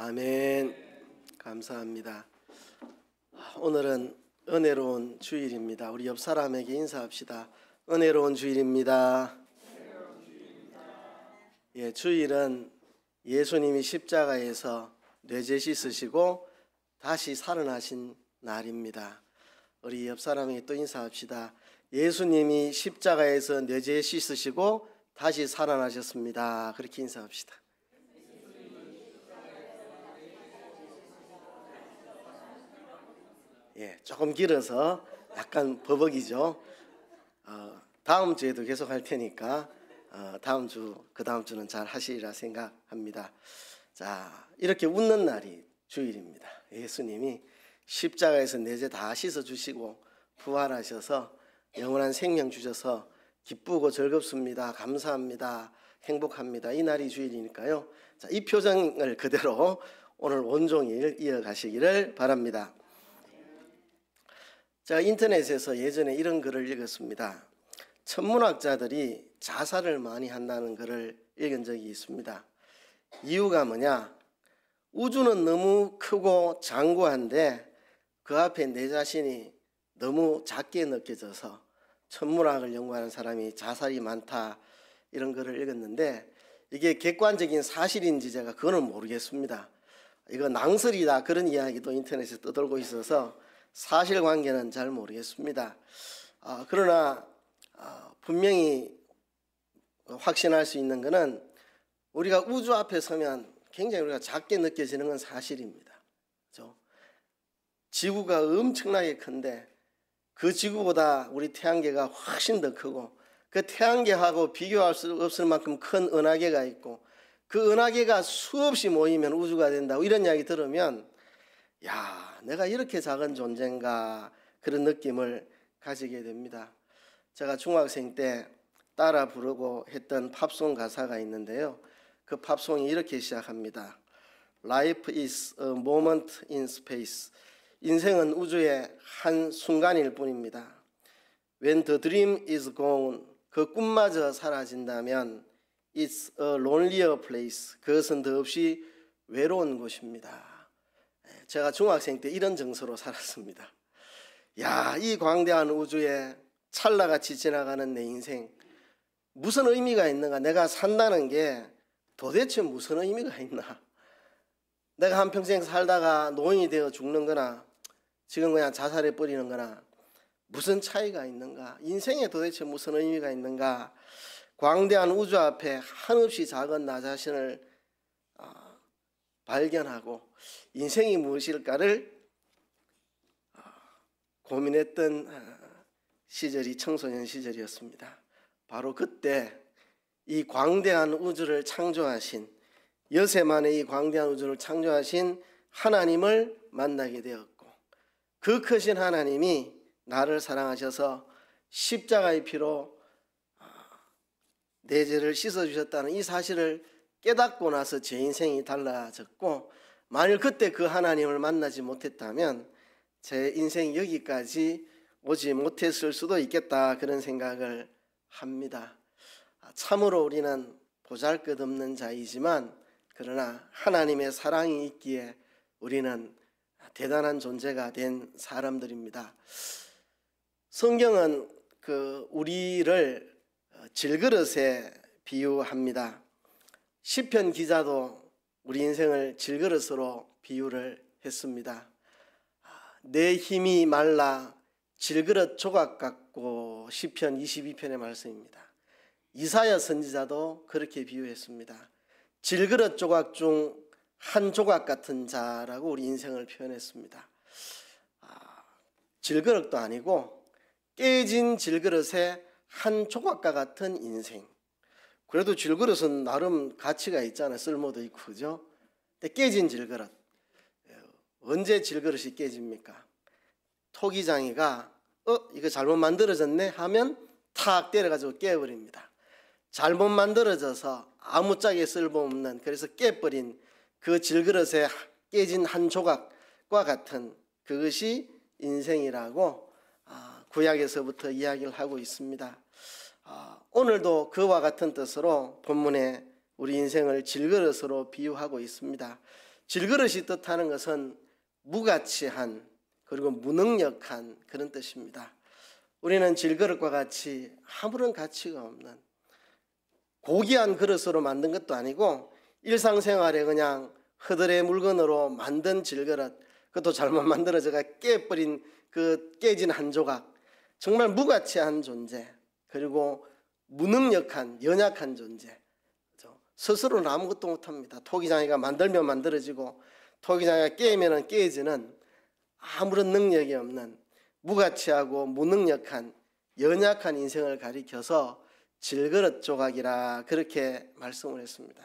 아멘. 감사합니다. 오늘은 은혜로운 주일입니다. 우리 옆 사람에게 인사합시다. 은혜로운 주일입니다. 예, 주일은 예수님이 십자가에서 뇌제 씻으시고 다시 살아나신 날입니다. 우리 옆 사람에게 또 인사합시다. 예수님이 십자가에서 뇌제 씻으시고 다시 살아나셨습니다. 그렇게 인사합시다. 예, 조금 길어서 약간 버벅이죠. 다음 주에도 계속 할 테니까 다음 주, 그 다음 주는 잘 하시리라 생각합니다. 자, 이렇게 웃는 날이 주일입니다. 예수님이 십자가에서 내 죄 다 씻어주시고 부활하셔서 영원한 생명 주셔서 기쁘고 즐겁습니다. 감사합니다. 행복합니다. 이 날이 주일이니까요. 자, 이 표정을 그대로 오늘 온종일 이어가시기를 바랍니다. 제가 인터넷에서 예전에 이런 글을 읽었습니다. 천문학자들이 자살을 많이 한다는 글을 읽은 적이 있습니다. 이유가 뭐냐? 우주는 너무 크고 장구한데 그 앞에 내 자신이 너무 작게 느껴져서 천문학을 연구하는 사람이 자살이 많다, 이런 글을 읽었는데 이게 객관적인 사실인지 제가 그거는 모르겠습니다. 이거 낭설이다, 그런 이야기도 인터넷에 떠돌고 있어서 사실관계는 잘 모르겠습니다. 그러나 분명히 확신할 수 있는 것은 우리가 우주 앞에 서면 굉장히 우리가 작게 느껴지는 건 사실입니다. 그렇죠? 지구가 엄청나게 큰데 그 지구보다 우리 태양계가 훨씬 더 크고 그 태양계하고 비교할 수 없을 만큼 큰 은하계가 있고 그 은하계가 수없이 모이면 우주가 된다고 이런 이야기 들으면 야, 내가 이렇게 작은 존재인가, 그런 느낌을 가지게 됩니다. 제가 중학생 때 따라 부르고 했던 팝송 가사가 있는데요. 그 팝송이 이렇게 시작합니다. Life is a moment in space. 인생은 우주의 한 순간일 뿐입니다. When the dream is gone. 그 꿈마저 사라진다면 It's a lonelier place. 그것은 더없이 외로운 곳입니다. 제가 중학생 때 이런 정서로 살았습니다. 야, 이 광대한 우주에 찰나같이 지나가는 내 인생 무슨 의미가 있는가? 내가 산다는 게 도대체 무슨 의미가 있나? 내가 한평생 살다가 노인이 되어 죽는 거나 지금 그냥 자살해 버리는 거나 무슨 차이가 있는가? 인생에 도대체 무슨 의미가 있는가? 광대한 우주 앞에 한없이 작은 나 자신을 발견하고 인생이 무엇일까를 고민했던 시절이 청소년 시절이었습니다. 바로 그때 이 광대한 우주를 창조하신, 여세만의 이 광대한 우주를 창조하신 하나님을 만나게 되었고 그 크신 하나님이 나를 사랑하셔서 십자가의 피로 내 죄를 씻어주셨다는 이 사실을 깨닫고 나서 제 인생이 달라졌고, 만일 그때 그 하나님을 만나지 못했다면 제 인생이 여기까지 오지 못했을 수도 있겠다, 그런 생각을 합니다. 참으로 우리는 보잘것없는 자이지만 그러나 하나님의 사랑이 있기에 우리는 대단한 존재가 된 사람들입니다. 성경은 우리를 질그릇에 비유합니다. 시편 기자도 우리 인생을 질그릇으로 비유를 했습니다. 내 힘이 말라 질그릇 조각 같고, 시편 22편의 말씀입니다. 이사야 선지자도 그렇게 비유했습니다. 질그릇 조각 중 한 조각 같은 자라고 우리 인생을 표현했습니다. 질그릇도 아니고 깨진 질그릇의 한 조각과 같은 인생. 그래도 질그릇은 나름 가치가 있잖아요. 쓸모도 있고, 그죠? 근데 깨진 질그릇, 언제 질그릇이 깨집니까? 토기장이가 이거 잘못 만들어졌네 하면 탁 때려가지고 깨버립니다. 잘못 만들어져서 아무짝에 쓸모없는, 그래서 깨버린 그 질그릇의 깨진 한 조각과 같은 그것이 인생이라고 구약에서부터 이야기를 하고 있습니다. 오늘도 그와 같은 뜻으로 본문에 우리 인생을 질그릇으로 비유하고 있습니다. 질그릇이 뜻하는 것은 무가치한 그리고 무능력한 그런 뜻입니다. 우리는 질그릇과 같이 아무런 가치가 없는 고귀한 그릇으로 만든 것도 아니고 일상생활에 그냥 허들의 물건으로 만든 질그릇, 그것도 잘못 만들어져가 깨버린 그 깨진 한 조각, 정말 무가치한 존재, 그리고 무능력한 연약한 존재, 스스로는 아무것도 못합니다. 토기장이가 만들면 만들어지고 토기장이가 깨면 깨지는 아무런 능력이 없는 무가치하고 무능력한 연약한 인생을 가리켜서 질그릇 조각이라 그렇게 말씀을 했습니다.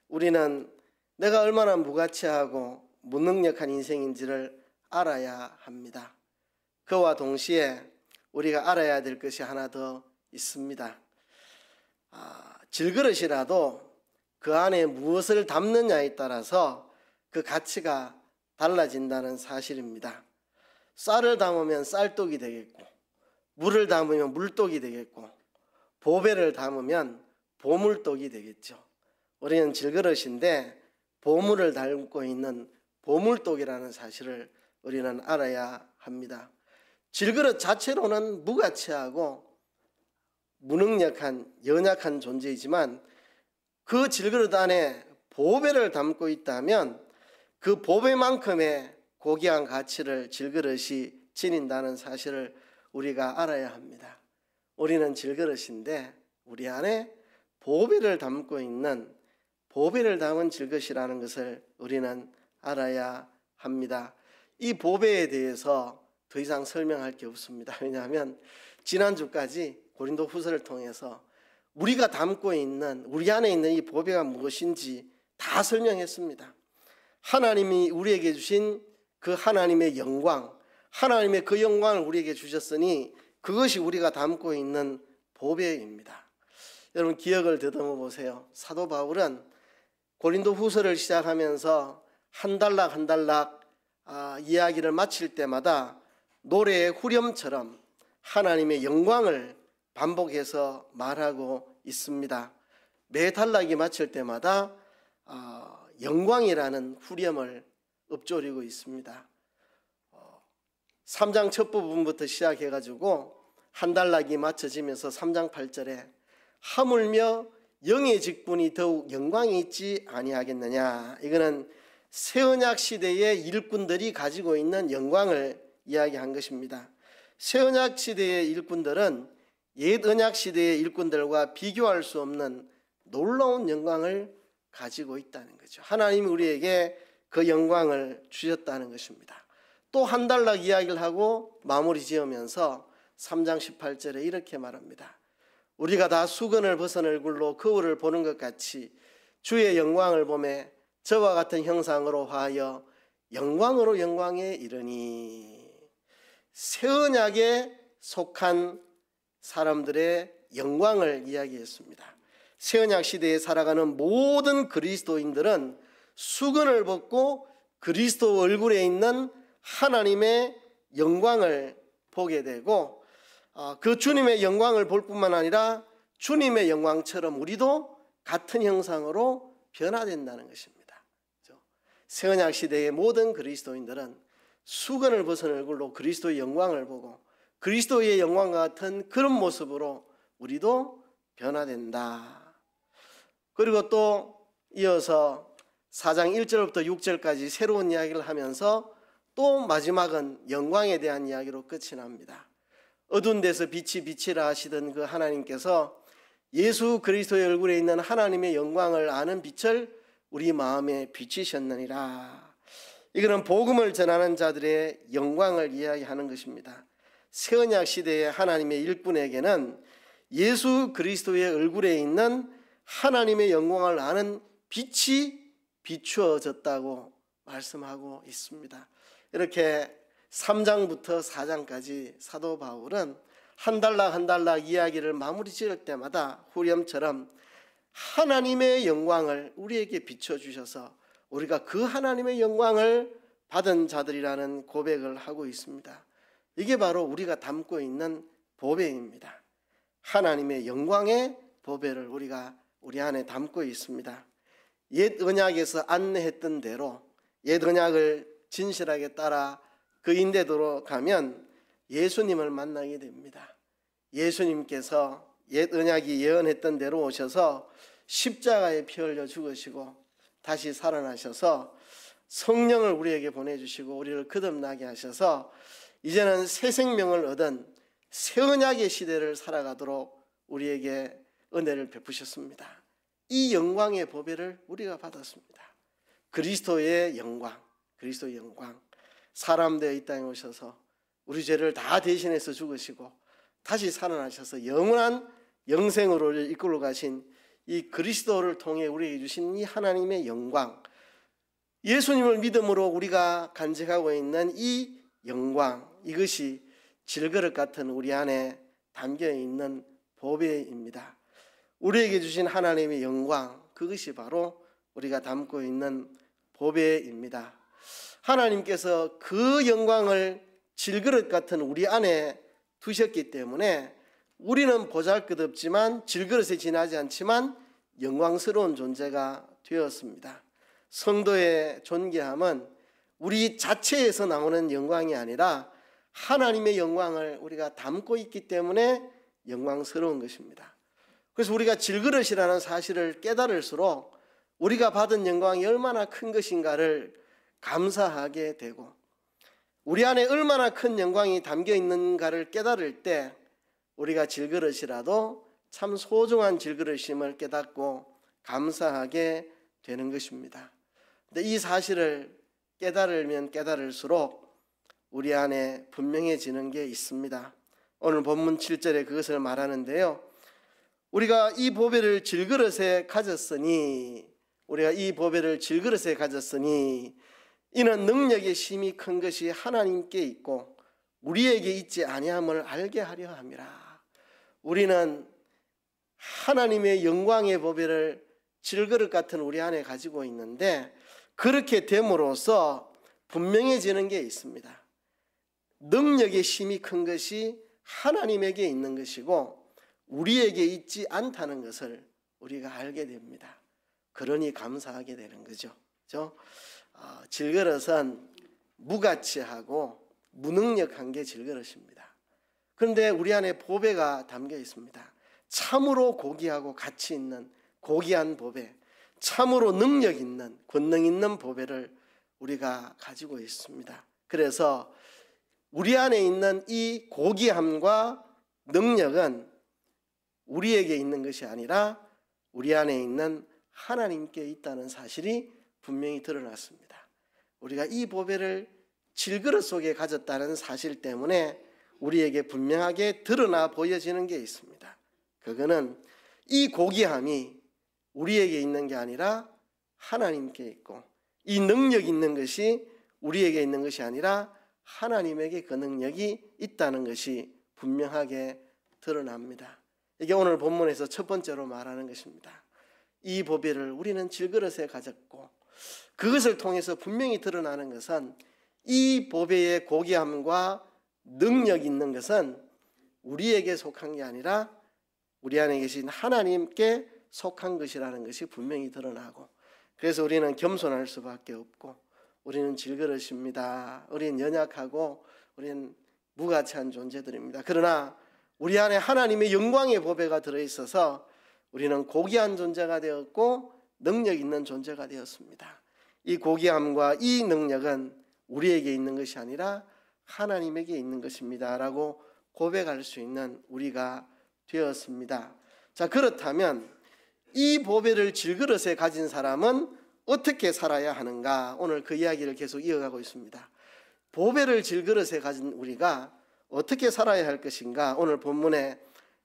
우리는 내가 얼마나 무가치하고 무능력한 인생인지를 알아야 합니다. 그와 동시에 우리가 알아야 될 것이 하나 더 있습니다. 질그릇이라도 그 안에 무엇을 담느냐에 따라서 그 가치가 달라진다는 사실입니다. 쌀을 담으면 쌀떡이 되겠고, 물을 담으면 물떡이 되겠고, 보배를 담으면 보물떡이 되겠죠. 우리는 질그릇인데 보물을 담고 있는 보물떡이라는 사실을 우리는 알아야 합니다. 질그릇 자체로는 무가치하고 무능력한 연약한 존재이지만 그 질그릇 안에 보배를 담고 있다면 그 보배만큼의 고귀한 가치를 질그릇이 지닌다는 사실을 우리가 알아야 합니다. 우리는 질그릇인데 우리 안에 보배를 담고 있는 보배를 담은 질그릇이라는 것을 우리는 알아야 합니다. 이 보배에 대해서 더 이상 설명할 게 없습니다. 왜냐하면 지난주까지 고린도 후서를 통해서 우리가 담고 있는, 우리 안에 있는 이 보배가 무엇인지 다 설명했습니다. 하나님이 우리에게 주신 그 하나님의 영광, 하나님의 그 영광을 우리에게 주셨으니 그것이 우리가 담고 있는 보배입니다. 여러분 기억을 더듬어 보세요. 사도 바울은 고린도 후서를 시작하면서 한 단락 한 단락 이야기를 마칠 때마다 노래의 후렴처럼 하나님의 영광을 반복해서 말하고 있습니다. 매 단락이 마칠 때마다 영광이라는 후렴을 읊조리고 있습니다. 3장 첫 부분부터 시작해가지고 한 단락이 맞춰지면서 3장 8절에 하물며 영의 직분이 더욱 영광이 있지 아니하겠느냐. 이거는 새언약 시대의 일꾼들이 가지고 있는 영광을 이야기한 것입니다. 새언약 시대의 일꾼들은 옛언약 시대의 일꾼들과 비교할 수 없는 놀라운 영광을 가지고 있다는 거죠. 하나님이 우리에게 그 영광을 주셨다는 것입니다. 또 한 단락 이야기를 하고 마무리 지으면서 3장 18절에 이렇게 말합니다. 우리가 다 수건을 벗은 얼굴로 거울을 보는 것 같이 주의 영광을 보매 저와 같은 형상으로 화하여 영광으로 영광에 이르니. 새언약에 속한 사람들의 영광을 이야기했습니다. 새언약 시대에 살아가는 모든 그리스도인들은 수건을 벗고 그리스도 얼굴에 있는 하나님의 영광을 보게 되고 그 주님의 영광을 볼 뿐만 아니라 주님의 영광처럼 우리도 같은 형상으로 변화된다는 것입니다. 새언약 시대의 모든 그리스도인들은 수건을 벗은 얼굴로 그리스도의 영광을 보고 그리스도의 영광과 같은 그런 모습으로 우리도 변화된다. 그리고 또 이어서 4장 1절부터 6절까지 새로운 이야기를 하면서 또 마지막은 영광에 대한 이야기로 끝이 납니다. 어두운 데서 빛이 빛이라 하시던 그 하나님께서 예수 그리스도의 얼굴에 있는 하나님의 영광을 아는 빛을 우리 마음에 비치셨느니라. 이거는 복음을 전하는 자들의 영광을 이야기하는 것입니다. 새언약 시대의 하나님의 일꾼에게는 예수 그리스도의 얼굴에 있는 하나님의 영광을 아는 빛이 비추어졌다고 말씀하고 있습니다. 이렇게 3장부터 4장까지 사도 바울은 한 단락 한 단락 이야기를 마무리 지을 때마다 후렴처럼 하나님의 영광을 우리에게 비춰주셔서 우리가 그 하나님의 영광을 받은 자들이라는 고백을 하고 있습니다. 이게 바로 우리가 담고 있는 보배입니다. 하나님의 영광의 보배를 우리가 우리 안에 담고 있습니다. 옛 언약에서 안내했던 대로 옛 언약을 진실하게 따라 그 인대도로 가면 예수님을 만나게 됩니다. 예수님께서 옛 언약이 예언했던 대로 오셔서 십자가에 피 흘려 죽으시고 다시 살아나셔서 성령을 우리에게 보내주시고 우리를 거듭나게 하셔서 이제는 새 생명을 얻은 새 언약의 시대를 살아가도록 우리에게 은혜를 베푸셨습니다. 이 영광의 보배를 우리가 받았습니다. 그리스도의 영광, 그리스도의 영광. 사람 되어 이 땅에 오셔서 우리 죄를 다 대신해서 죽으시고 다시 살아나셔서 영원한 영생으로 이끌어 가신 이 그리스도를 통해 우리에게 주신 이 하나님의 영광, 예수님을 믿음으로 우리가 간직하고 있는 이 영광, 이것이 질그릇 같은 우리 안에 담겨 있는 보배입니다. 우리에게 주신 하나님의 영광, 그것이 바로 우리가 담고 있는 보배입니다. 하나님께서 그 영광을 질그릇 같은 우리 안에 두셨기 때문에 우리는 보잘것없지만 질그릇에 지나지 않지만 영광스러운 존재가 되었습니다. 성도의 존귀함은 우리 자체에서 나오는 영광이 아니라 하나님의 영광을 우리가 담고 있기 때문에 영광스러운 것입니다. 그래서 우리가 질그릇이라는 사실을 깨달을수록 우리가 받은 영광이 얼마나 큰 것인가를 감사하게 되고 우리 안에 얼마나 큰 영광이 담겨 있는가를 깨달을 때 우리가 질그릇이라도 참 소중한 질그릇임을 깨닫고 감사하게 되는 것입니다. 근데 이 사실을 깨달으면 깨달을수록 우리 안에 분명해지는 게 있습니다. 오늘 본문 7절에 그것을 말하는데요. 우리가 이 보배를 질그릇에 가졌으니 이는 능력의 힘이 큰 것이 하나님께 있고 우리에게 있지 아니함을 알게 하려 함이라. 우리는 하나님의 영광의 보배를 질그릇 같은 우리 안에 가지고 있는데 그렇게 됨으로써 분명해지는 게 있습니다. 능력의 힘이 큰 것이 하나님에게 있는 것이고 우리에게 있지 않다는 것을 우리가 알게 됩니다. 그러니 감사하게 되는 거죠. 그렇죠? 질그릇은 무가치하고 무능력한 게 질그릇입니다. 그런데 우리 안에 보배가 담겨 있습니다. 참으로 고귀하고 가치 있는 고귀한 보배, 참으로 능력 있는, 권능 있는 보배를 우리가 가지고 있습니다. 그래서 우리 안에 있는 이 고귀함과 능력은 우리에게 있는 것이 아니라 우리 안에 있는 하나님께 있다는 사실이 분명히 드러났습니다. 우리가 이 보배를 질그릇 속에 가졌다는 사실 때문에 우리에게 분명하게 드러나 보여지는 게 있습니다. 그거는 이 고귀함이 우리에게 있는 게 아니라 하나님께 있고 이 능력 있는 것이 우리에게 있는 것이 아니라 하나님에게 그 능력이 있다는 것이 분명하게 드러납니다. 이게 오늘 본문에서 첫 번째로 말하는 것입니다. 이 보배를 우리는 질그릇에 가졌고 그것을 통해서 분명히 드러나는 것은 이 보배의 고귀함과 능력 있는 것은 우리에게 속한 게 아니라 우리 안에 계신 하나님께 속한 것이라는 것이 분명히 드러나고 그래서 우리는 겸손할 수밖에 없고 우리는 질그릇입니다. 우리는 연약하고 우리는 무가치한 존재들입니다. 그러나 우리 안에 하나님의 영광의 보배가 들어있어서 우리는 고귀한 존재가 되었고 능력 있는 존재가 되었습니다. 이 고귀함과 이 능력은 우리에게 있는 것이 아니라 하나님에게 있는 것입니다 라고 고백할 수 있는 우리가 되었습니다. 자, 그렇다면 이 보배를 질그릇에 가진 사람은 어떻게 살아야 하는가? 오늘 그 이야기를 계속 이어가고 있습니다. 보배를 질그릇에 가진 우리가 어떻게 살아야 할 것인가? 오늘 본문에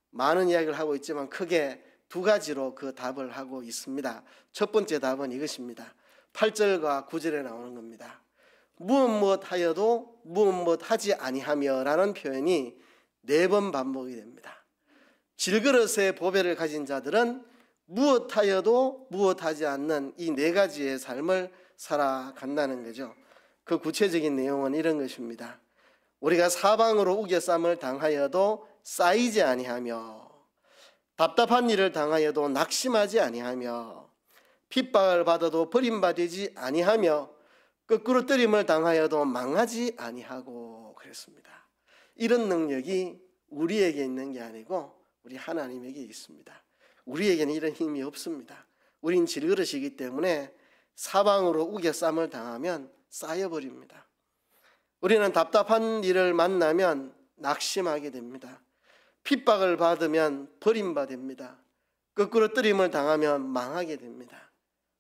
많은 이야기를 하고 있지만 크게 두 가지로 그 답을 하고 있습니다. 첫 번째 답은 이것입니다. 8절과 9절에 나오는 겁니다. 무엇 하여도 무엇 하지 아니하며 라는 표현이 4번 반복이 됩니다. 질그릇의 보배를 가진 자들은 무엇하여도 무엇하지 않는 이 4가지의 삶을 살아간다는 거죠. 그 구체적인 내용은 이런 것입니다. 우리가 사방으로 우겨쌈을 당하여도 쌓이지 아니하며 답답한 일을 당하여도 낙심하지 아니하며 핍박을 받아도 버림받지 아니하며 거꾸로 뜨림을 당하여도 망하지 아니하고 그랬습니다. 이런 능력이 우리에게 있는 게 아니고 우리 하나님에게 있습니다. 우리에게는 이런 힘이 없습니다. 우린 질그릇이기 때문에 사방으로 우겨쌈을 당하면 쌓여버립니다. 우리는 답답한 일을 만나면 낙심하게 됩니다. 핍박을 받으면 버림받습니다. 거꾸로 뜨림을 당하면 망하게 됩니다.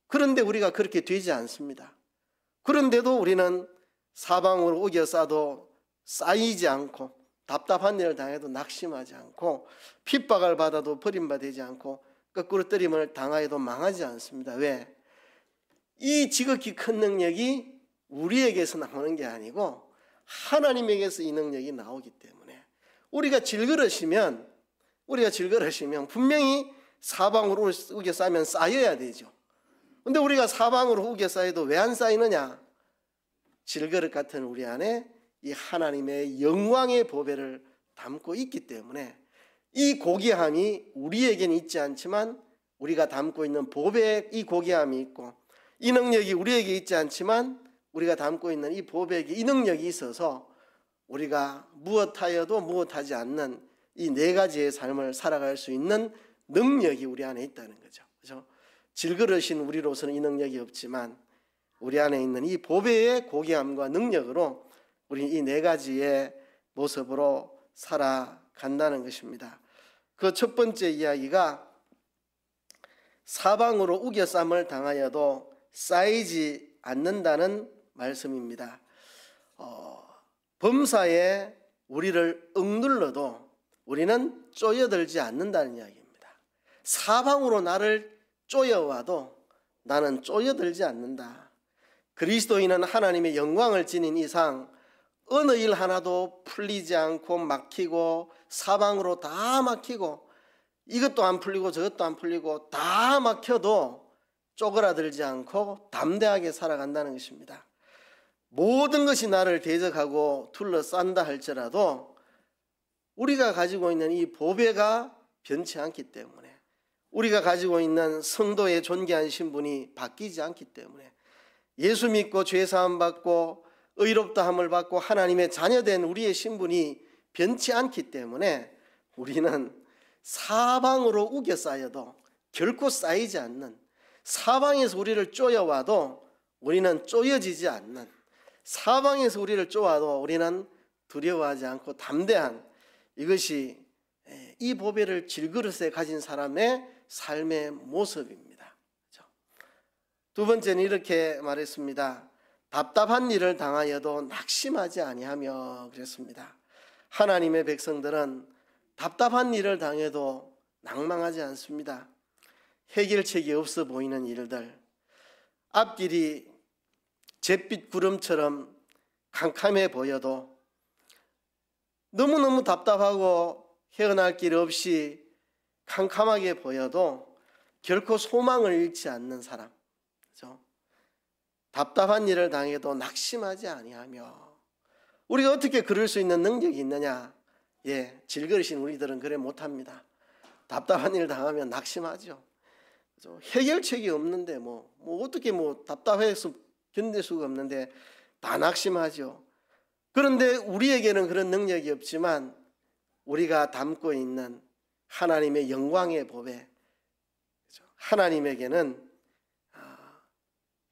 그런데 우리가 그렇게 되지 않습니다. 그런데도 우리는 사방으로 우겨 싸도 쌓이지 않고, 답답한 일을 당해도 낙심하지 않고, 핍박을 받아도 버림받지 않고, 거꾸로 뜨림을 당하여도 망하지 않습니다. 왜? 이 지극히 큰 능력이 우리에게서 나오는 게 아니고 하나님에게서 이 능력이 나오기 때문에 우리가 질그릇이면 분명히 사방으로 우겨 쌓으면 쌓여야 되죠. 근데 우리가 사방으로 우겨 쌓여도 왜 안 쌓이느냐? 질그릇 같은 우리 안에 이 하나님의 영광의 보배를 담고 있기 때문에, 이 고귀함이 우리에게는 있지 않지만 우리가 담고 있는 보배에 이 고귀함이 있고, 이 능력이 우리에게 있지 않지만 우리가 담고 있는 이 보배에게 이 능력이 있어서 우리가 무엇하여도 무엇하지 않는 이 네 가지의 삶을 살아갈 수 있는 능력이 우리 안에 있다는 거죠. 그렇죠? 질그릇인 우리로서는 이 능력이 없지만 우리 안에 있는 이 보배의 고귀함과 능력으로 우리 이 네 가지의 모습으로 살아간다는 것입니다. 그 첫 번째 이야기가 사방으로 우겨쌈을 당하여도 쌓이지 않는다는 말씀입니다. 범사에 우리를 억눌러도 우리는 쪼여들지 않는다는 이야기입니다. 사방으로 나를 쪼여와도 나는 쪼여들지 않는다. 그리스도인은 하나님의 영광을 지닌 이상 어느 일 하나도 풀리지 않고 막히고, 사방으로 다 막히고, 이것도 안 풀리고 저것도 안 풀리고 다 막혀도 쪼그라들지 않고 담대하게 살아간다는 것입니다. 모든 것이 나를 대적하고 둘러싼다 할지라도 우리가 가지고 있는 이 보배가 변치 않기 때문에, 우리가 가지고 있는 성도의 존귀한 신분이 바뀌지 않기 때문에, 예수 믿고 죄사함 받고 의롭다함을 받고 하나님의 자녀된 우리의 신분이 변치 않기 때문에 우리는 사방으로 우겨 쌓여도 결코 쌓이지 않는, 사방에서 우리를 쪼여와도 우리는 쪼여지지 않는, 사방에서 우리를 쪼아도 우리는 두려워하지 않고 담대한, 이것이 이 보배를 질그릇에 가진 사람의 삶의 모습입니다. 두 번째는 이렇게 말했습니다. 답답한 일을 당하여도 낙심하지 아니하며 그랬습니다. 하나님의 백성들은 답답한 일을 당해도 낭망하지 않습니다. 해결책이 없어 보이는 일들, 앞길이 잿빛 구름처럼 캄캄해 보여도, 너무너무 답답하고 헤어날 길 없이 캄캄하게 보여도 결코 소망을 잃지 않는 사람, 그렇죠? 답답한 일을 당해도 낙심하지 아니하며. 우리가 어떻게 그럴 수 있는 능력이 있느냐? 질그릇인 우리들은 그래 못합니다. 답답한 일을 당하면 낙심하죠. 그렇죠? 해결책이 없는데 어떻게 답답해서 견딜 수가 없는데 다 낙심하죠. 그런데 우리에게는 그런 능력이 없지만 우리가 담고 있는 하나님의 영광의 보배, 하나님에게는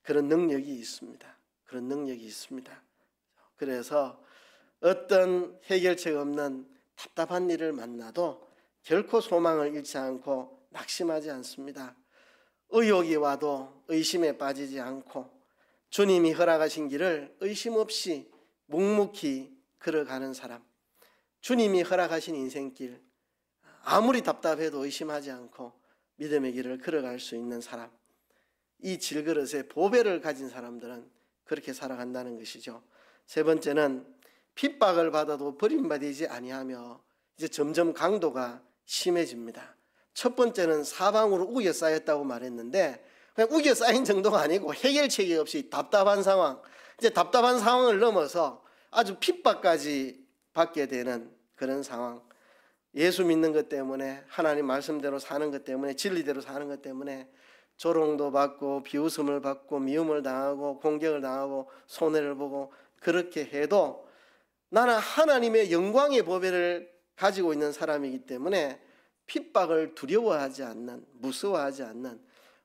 그런 능력이 있습니다. 그런 능력이 있습니다. 그래서 어떤 해결책 없는 답답한 일을 만나도 결코 소망을 잃지 않고 낙심하지 않습니다. 의욕이 와도 의심에 빠지지 않고 주님이 허락하신 길을 의심 없이 묵묵히 걸어가는 사람, 주님이 허락하신 인생길 아무리 답답해도 의심하지 않고 믿음의 길을 걸어갈 수 있는 사람, 이 질그릇에 보배를 가진 사람들은 그렇게 살아간다는 것이죠. 세 번째는 핍박을 받아도 버림받지 아니하며, 이제 점점 강도가 심해집니다. 첫 번째는 사방으로 우겨 쌓였다고 말했는데 그냥 우겨 쌓인 정도가 아니고 해결책이 없이 답답한 상황, 이제 답답한 상황을 넘어서 아주 핍박까지 받게 되는 그런 상황. 예수 믿는 것 때문에, 하나님 말씀대로 사는 것 때문에, 진리대로 사는 것 때문에 조롱도 받고 비웃음을 받고 미움을 당하고 공격을 당하고 손해를 보고 그렇게 해도 나는 하나님의 영광의 보배를 가지고 있는 사람이기 때문에 핍박을 두려워하지 않는, 무서워하지 않는,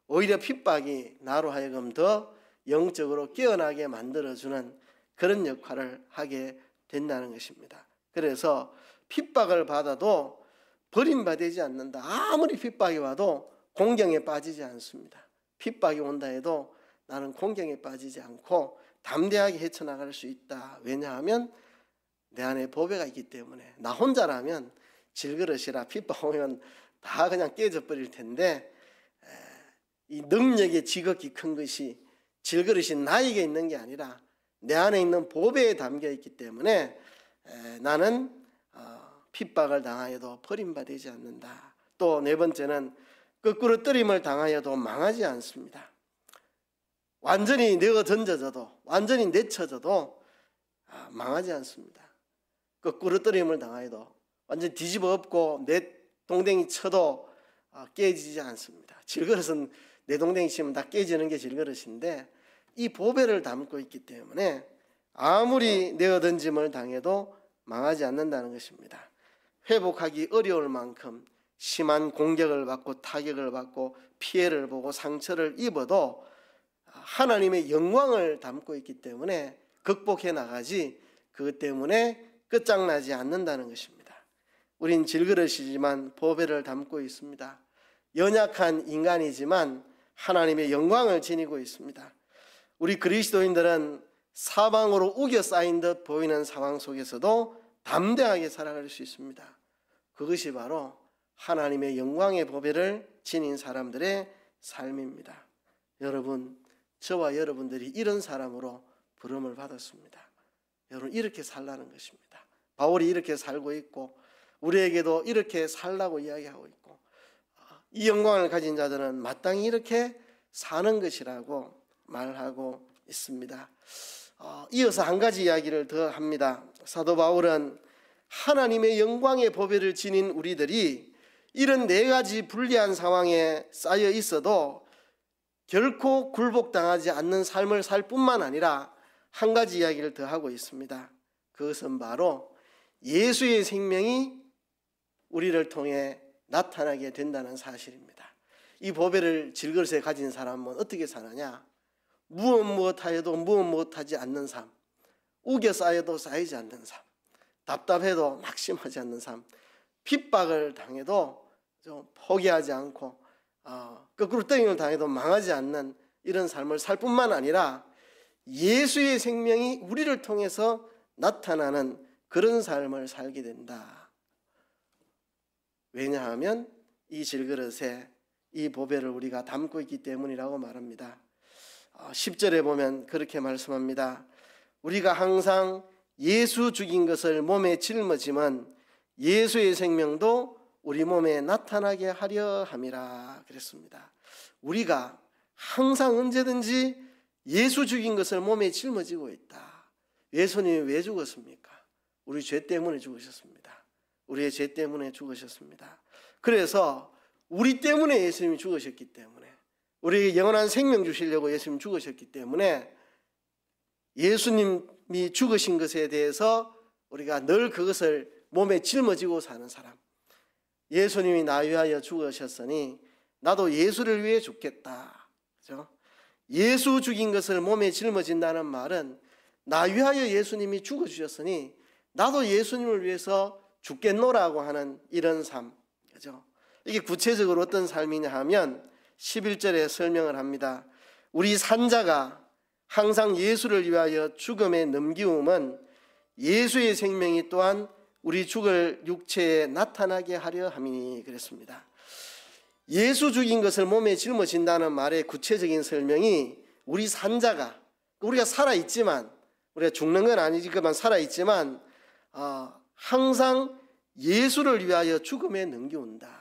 오히려 핍박이 나로 하여금 더 영적으로 깨어나게 만들어주는 그런 역할을 하게 된다는 것입니다. 그래서 핍박을 받아도 버림받지 않는다. 아무리 핍박이 와도 공경에 빠지지 않습니다. 핍박이 온다 해도 나는 공경에 빠지지 않고 담대하게 헤쳐나갈 수 있다. 왜냐하면 내 안에 보배가 있기 때문에. 나 혼자라면 질그릇이라 핍박 오면 다 그냥 깨져버릴 텐데, 이 능력의 지극히 큰 것이 질그릇이 나에게 있는 게 아니라 내 안에 있는 보배에 담겨 있기 때문에 나는 핍박을 당하여도 버림받지 않는다. 또 네 번째는 거꾸로 뜨림을 당하여도 망하지 않습니다. 완전히 내어 던져져도, 완전히 내쳐져도 망하지 않습니다. 거꾸로 뜨림을 당하여도 완전히 뒤집어 엎고 내 동댕이 쳐도 깨지지 않습니다. 질그릇은 내 동댕이 치면 다 깨지는 게 질그릇인데, 이 보배를 담고 있기 때문에 아무리 내어 던짐을 당해도 망하지 않는다는 것입니다. 회복하기 어려울 만큼 심한 공격을 받고 타격을 받고 피해를 보고 상처를 입어도 하나님의 영광을 담고 있기 때문에 극복해 나가지, 그것 때문에 끝장나지 않는다는 것입니다. 우린 질그릇이지만 보배를 담고 있습니다. 연약한 인간이지만 하나님의 영광을 지니고 있습니다. 우리 그리스도인들은 사방으로 우겨 쌓인 듯 보이는 상황 속에서도 담대하게 살아갈 수 있습니다. 그것이 바로 하나님의 영광의 보배를 지닌 사람들의 삶입니다. 여러분, 저와 여러분들이 이런 사람으로 부름을 받았습니다. 여러분, 이렇게 살라는 것입니다. 바울이 이렇게 살고 있고 우리에게도 이렇게 살라고 이야기하고 있고, 이 영광을 가진 자들은 마땅히 이렇게 사는 것이라고 말하고 있습니다. 이어서 한 가지 이야기를 더 합니다. 사도 바울은 하나님의 영광의 보배를 지닌 우리들이 이런 네 가지 불리한 상황에 쌓여 있어도 결코 굴복당하지 않는 삶을 살 뿐만 아니라 한 가지 이야기를 더 하고 있습니다. 그것은 바로 예수의 생명이 우리를 통해 나타나게 된다는 사실입니다. 이 보배를 질그릇에 가진 사람은 어떻게 사느냐? 무엇하여도 무엇하지 않는 삶, 우겨 쌓여도 쌓이지 않는 삶, 답답해도 낙심하지 않는 삶, 핍박을 당해도 좀 포기하지 않고 거꾸로 뜨림을 당해도 망하지 않는 이런 삶을 살 뿐만 아니라 예수의 생명이 우리를 통해서 나타나는 그런 삶을 살게 된다. 왜냐하면 이 질그릇에 이 보배를 우리가 담고 있기 때문이라고 말합니다. 10절에 보면 그렇게 말씀합니다. 우리가 항상 예수 죽인 것을 몸에 짊어지면 예수의 생명도 우리 몸에 나타나게 하려 함이라 그랬습니다. 우리가 항상 언제든지 예수 죽인 것을 몸에 짊어지고 있다. 예수님이 왜 죽었습니까? 우리 죄 때문에 죽으셨습니다. 우리의 죄 때문에 죽으셨습니다. 그래서 우리 때문에 예수님이 죽으셨기 때문에, 우리에게 영원한 생명 주시려고 예수님이 죽으셨기 때문에 예수님이 죽으신 것에 대해서 우리가 늘 그것을 몸에 짊어지고 사는 사람, 예수님이 나 위하여 죽으셨으니 나도 예수를 위해 죽겠다. 그렇죠? 예수 죽인 것을 몸에 짊어진다는 말은 나 위하여 예수님이 죽어주셨으니 나도 예수님을 위해서 죽겠노라고 하는 이런 삶. 그죠? 이게 구체적으로 어떤 삶이냐 하면 11절에 설명을 합니다. 우리 산자가 항상 예수를 위하여 죽음에 넘기움은 예수의 생명이 또한 우리 죽을 육체에 나타나게 하려 함이니 그랬습니다. 예수 죽인 것을 몸에 짊어진다는 말의 구체적인 설명이 우리 산자가, 우리가 살아있지만, 우리가 죽는 건 아니지만 살아있지만 항상 예수를 위하여 죽음에 넘겨온다.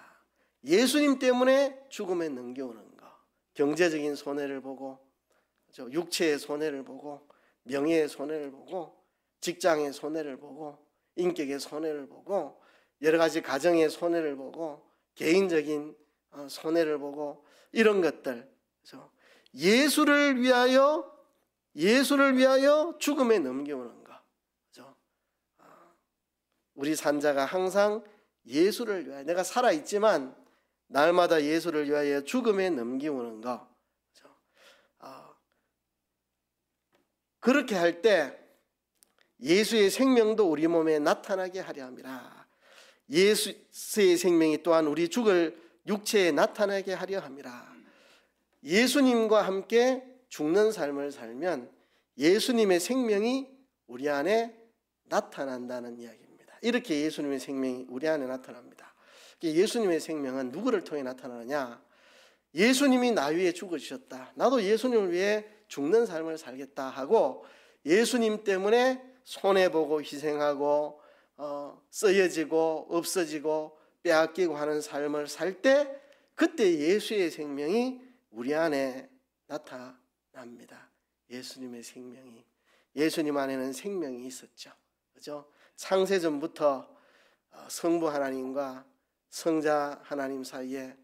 예수님 때문에 죽음에 넘겨오는 것. 경제적인 손해를 보고, 육체의 손해를 보고, 명예의 손해를 보고, 직장의 손해를 보고, 인격의 손해를 보고, 여러 가지 가정의 손해를 보고, 개인적인 손해를 보고, 이런 것들, 그죠? 예수를 위하여 죽음에 넘겨오는 것. 그죠? 우리 산자가 항상 예수를 위하여, 내가 살아있지만 날마다 예수를 위하여 죽음에 넘기우는 것. 그죠? 그렇게 할 때 예수의 생명도 우리 몸에 나타나게 하려 함이라. 예수의 생명이 또한 우리 죽을 육체에 나타나게 하려 함이라. 예수님과 함께 죽는 삶을 살면 예수님의 생명이 우리 안에 나타난다는 이야기입니다. 이렇게 예수님의 생명이 우리 안에 나타납니다. 예수님의 생명은 누구를 통해 나타나느냐? 예수님이 나 위해 죽으셨다, 나도 예수님을 위해 죽는 삶을 살겠다 하고 예수님 때문에 손해보고 희생하고 쓰여지고 없어지고 빼앗기고 하는 삶을 살 때, 그때 예수의 생명이 우리 안에 나타납니다. 예수님의 생명이, 예수님 안에는 생명이 있었죠. 그죠? 창세전부터 성부 하나님과 성자 하나님 사이에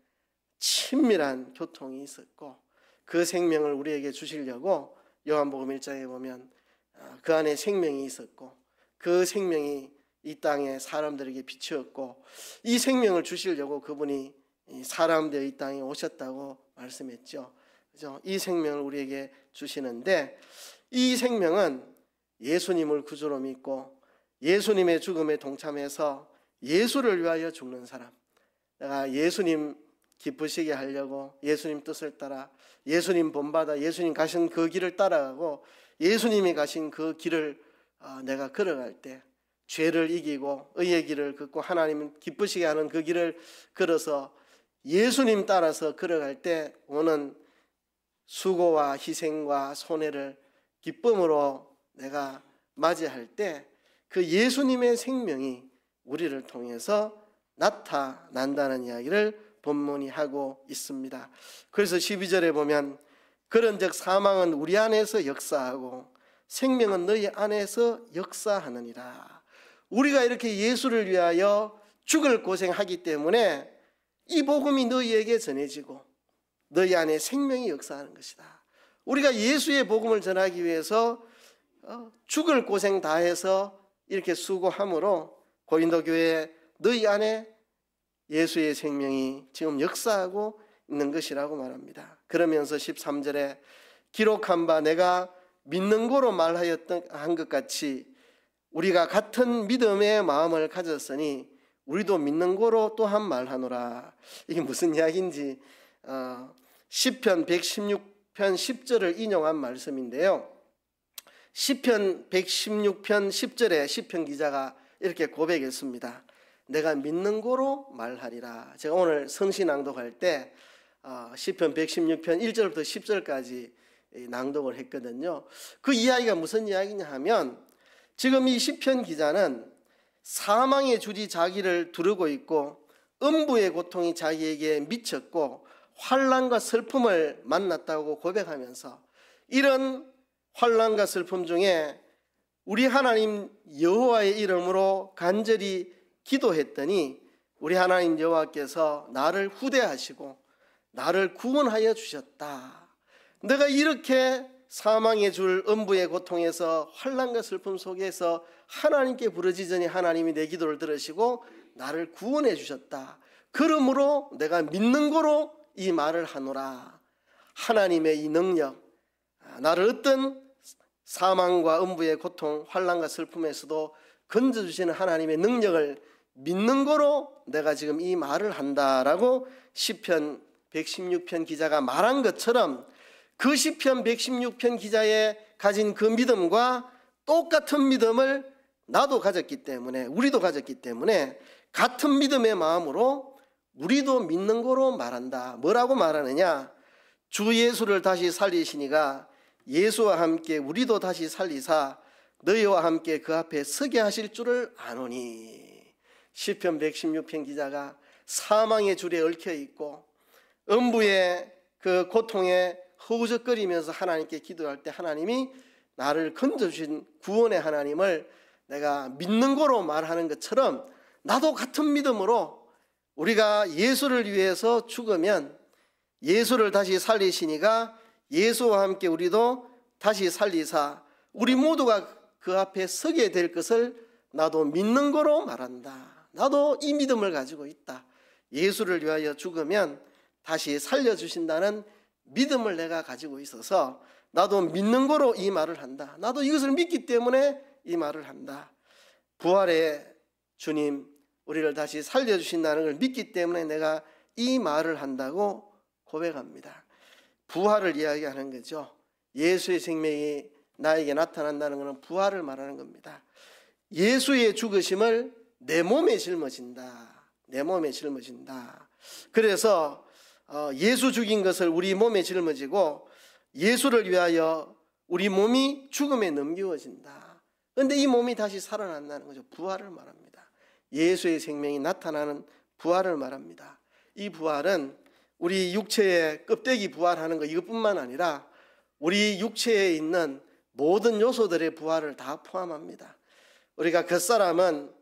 친밀한 교통이 있었고, 그 생명을 우리에게 주시려고 요한복음 1장에 보면 그 안에 생명이 있었고, 그 생명이 이 땅에 사람들에게 비추었고, 이 생명을 주시려고 그분이 사람 되어 이 땅에 오셨다고 말씀했죠. 그죠? 이 생명을 우리에게 주시는데, 이 생명은 예수님을 구주로 믿고 예수님의 죽음에 동참해서 예수를 위하여 죽는 사람, 내가 예수님 기쁘시게 하려고 예수님 뜻을 따라 예수님 본받아 예수님 가신 그 길을 따라가고 예수님이 가신 그 길을 내가 걸어갈 때, 죄를 이기고 의의 길을 걷고 하나님 기쁘시게 하는 그 길을 걸어서 예수님 따라서 걸어갈 때 오는 수고와 희생과 손해를 기쁨으로 내가 맞이할 때, 그 예수님의 생명이 우리를 통해서 나타난다는 이야기를 본문이 하고 있습니다. 그래서 12절에 보면 그런즉 사망은 우리 안에서 역사하고 생명은 너희 안에서 역사하느니라. 우리가 이렇게 예수를 위하여 죽을 고생하기 때문에 이 복음이 너희에게 전해지고 너희 안에 생명이 역사하는 것이다. 우리가 예수의 복음을 전하기 위해서 죽을 고생 다해서 이렇게 수고함으로 고린도 교회 너희 안에 예수의 생명이 지금 역사하고 있는 것이라고 말합니다. 그러면서 13절에 기록한 바 내가 믿는 고로 말하였던 한 것 같이 우리가 같은 믿음의 마음을 가졌으니 우리도 믿는 고로 또한 말하노라. 이게 무슨 이야기인지 시편 116편 10절을 인용한 말씀인데요. 시편 116편 10절에 시편 기자가 이렇게 고백했습니다. 내가 믿는 고로 말하리라. 제가 오늘 성시 낭독할 때 시편 116편 1절부터 10절까지 낭독을 했거든요. 그 이야기가 무슨 이야기냐 하면, 지금 이 시편 기자는 사망의 줄이 자기를 두르고 있고 음부의 고통이 자기에게 미쳤고 환난과 슬픔을 만났다고 고백하면서, 이런 환난과 슬픔 중에 우리 하나님 여호와의 이름으로 간절히 기도했더니 우리 하나님 여호와께서 나를 후대하시고 나를 구원하여 주셨다. 내가 이렇게 사망의 줄 음부의 고통에서 환난과 슬픔 속에서 하나님께 부르짖으니 하나님이 내 기도를 들으시고 나를 구원해 주셨다. 그러므로 내가 믿는 고로 이 말을 하노라. 하나님의 이 능력, 나를 어떤 사망과 음부의 고통, 환난과 슬픔에서도 건져주시는 하나님의 능력을 믿는 거로 내가 지금 이 말을 한다라고 시편 116편 기자가 말한 것처럼, 그 시편 116편 기자의 가진 그 믿음과 똑같은 믿음을 나도 가졌기 때문에, 우리도 가졌기 때문에 같은 믿음의 마음으로 우리도 믿는 거로 말한다. 뭐라고 말하느냐? 주 예수를 다시 살리시니가 예수와 함께 우리도 다시 살리사 너희와 함께 그 앞에 서게 하실 줄을 아노니. 시편 116편 기자가 사망의 줄에 얽혀 있고 음부의 그 고통에 허우적거리면서 하나님께 기도할 때 하나님이 나를 건져주신 구원의 하나님을 내가 믿는 거로 말하는 것처럼, 나도 같은 믿음으로 우리가 예수를 위해서 죽으면 예수를 다시 살리시니가 예수와 함께 우리도 다시 살리사 우리 모두가 그 앞에 서게 될 것을 나도 믿는 거로 말한다. 나도 이 믿음을 가지고 있다. 예수를 위하여 죽으면 다시 살려주신다는 믿음을 내가 가지고 있어서 나도 믿는 거로 이 말을 한다. 나도 이것을 믿기 때문에 이 말을 한다. 부활의 주님, 우리를 다시 살려주신다는 걸 믿기 때문에 내가 이 말을 한다고 고백합니다. 부활을 이야기하는 거죠. 예수의 생명이 나에게 나타난다는 것은 부활을 말하는 겁니다. 예수의 죽으심을 내 몸에 짊어진다. 내 몸에 짊어진다. 그래서 예수 죽인 것을 우리 몸에 짊어지고 예수를 위하여 우리 몸이 죽음에 넘겨진다. 그런데 이 몸이 다시 살아난다는 거죠. 부활을 말합니다. 예수의 생명이 나타나는 부활을 말합니다. 이 부활은 우리 육체의 껍데기 부활하는 것 이것뿐만 아니라 우리 육체에 있는 모든 요소들의 부활을 다 포함합니다. 우리가 겉사람은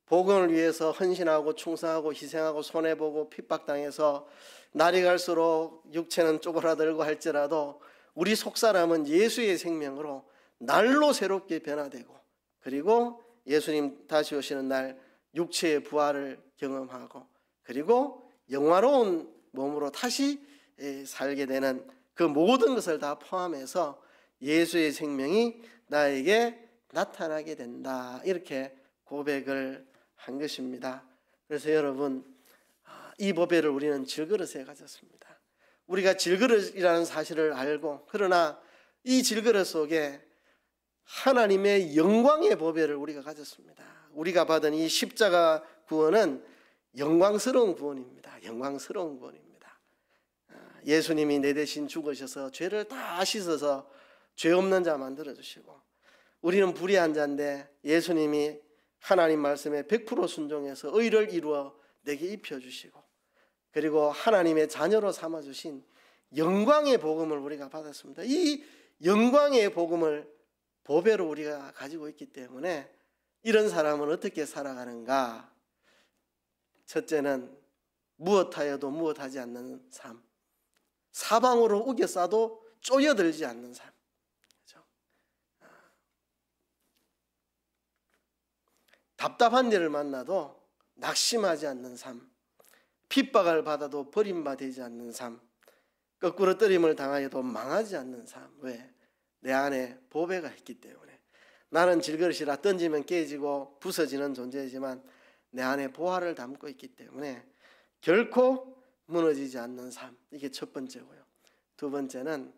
복음을 위해서 헌신하고 충성하고 희생하고 손해보고 핍박당해서 날이 갈수록 육체는 쪼그라들고 할지라도 우리 속사람은 예수의 생명으로 날로 새롭게 변화되고 그리고 예수님 다시 오시는 날 육체의 부활을 경험하고 그리고 영화로운 몸으로 다시 살게 되는 그 모든 것을 다 포함해서 예수의 생명이 나에게 나타나게 된다. 이렇게 고백을 한 것입니다. 그래서 여러분, 이 보배를 우리는 질그릇에 가졌습니다. 우리가 질그릇이라는 사실을 알고 그러나 이 질그릇 속에 하나님의 영광의 보배를 우리가 가졌습니다. 우리가 받은 이 십자가 구원은 영광스러운 구원입니다. 영광스러운 구원입니다. 예수님이 내 대신 죽으셔서 죄를 다 씻어서 죄 없는 자 만들어주시고 우리는 불의한 자인데 예수님이 하나님 말씀에 100% 순종해서 의를 이루어 내게 입혀주시고 그리고 하나님의 자녀로 삼아주신 영광의 복음을 우리가 받았습니다. 이 영광의 복음을 보배로 우리가 가지고 있기 때문에 이런 사람은 어떻게 살아가는가? 첫째는 무엇하여도 무엇하지 않는 삶, 사방으로 우겨싸도 쪼여들지 않는 삶. 그렇죠? 답답한 일을 만나도 낙심하지 않는 삶, 핍박을 받아도 버림받지 않는 삶, 거꾸로 뜨림을 당하여도 망하지 않는 삶. 왜? 내 안에 보배가 있기 때문에. 나는 질그릇이라 던지면 깨지고 부서지는 존재이지만 내 안에 보화를 담고 있기 때문에 결코 무너지지 않는 삶. 이게 첫 번째고요. 두 번째는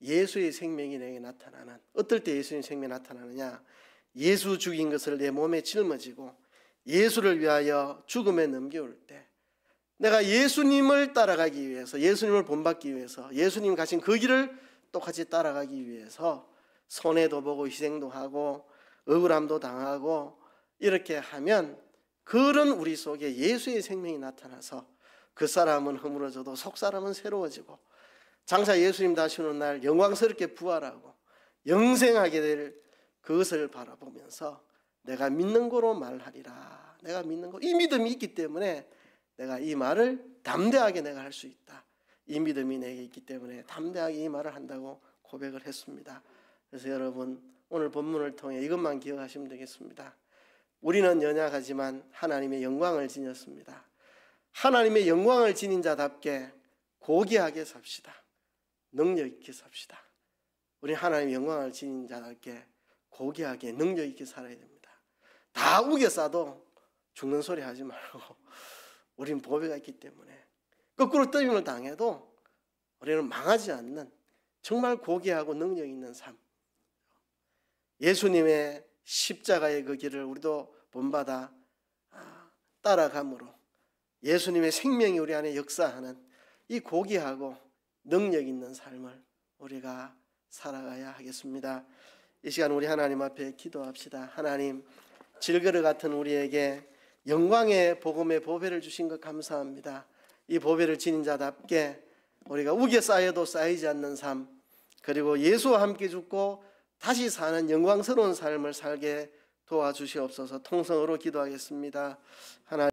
예수의 생명이 내게 나타나는, 어떨 때 예수의 생명이 나타나느냐? 예수 죽인 것을 내 몸에 짊어지고 예수를 위하여 죽음에 넘겨올 때 내가 예수님을 따라가기 위해서, 예수님을 본받기 위해서, 예수님 가신 그 길을 똑같이 따라가기 위해서 손해도 보고 희생도 하고 억울함도 당하고 이렇게 하면 그런 우리 속에 예수의 생명이 나타나서 그 사람은 허물어져도 속 사람은 새로워지고 장차 예수님 다시 오는 날 영광스럽게 부활하고 영생하게 될 그것을 바라보면서 내가 믿는 거로 말하리라. 내가 믿는 거, 이 믿음이 있기 때문에 내가 이 말을 담대하게 내가 할 수 있다. 이 믿음이 내게 있기 때문에 담대하게 이 말을 한다고 고백을 했습니다. 그래서 여러분 오늘 본문을 통해 이것만 기억하시면 되겠습니다. 우리는 연약하지만 하나님의 영광을 지녔습니다. 하나님의 영광을 지닌 자답게 고귀하게 삽시다. 능력 있게 삽시다. 우리 하나님의 영광을 지닌 자답게 고귀하게 능력 있게 살아야 됩니다. 다 우겨싸도 죽는 소리 하지 말고 우리는 보배가 있기 때문에 거꾸로 떠임을 당해도 우리는 망하지 않는 정말 고귀하고 능력 있는 삶, 예수님의 십자가의 그 길을 우리도 본받아 따라감으로 예수님의 생명이 우리 안에 역사하는 이 고귀하고 능력 있는 삶을 우리가 살아가야 하겠습니다. 이 시간 우리 하나님 앞에 기도합시다. 하나님, 질그릇 같은 우리에게 영광의 복음의 보배를 주신 것 감사합니다. 이 보배를 지닌 자답게 우리가 우겨 쌓여도 쌓이지 않는 삶, 그리고 예수와 함께 죽고 다시 사는 영광스러운 삶을 살게 도와주시옵소서. 통성으로 기도하겠습니다. 하나님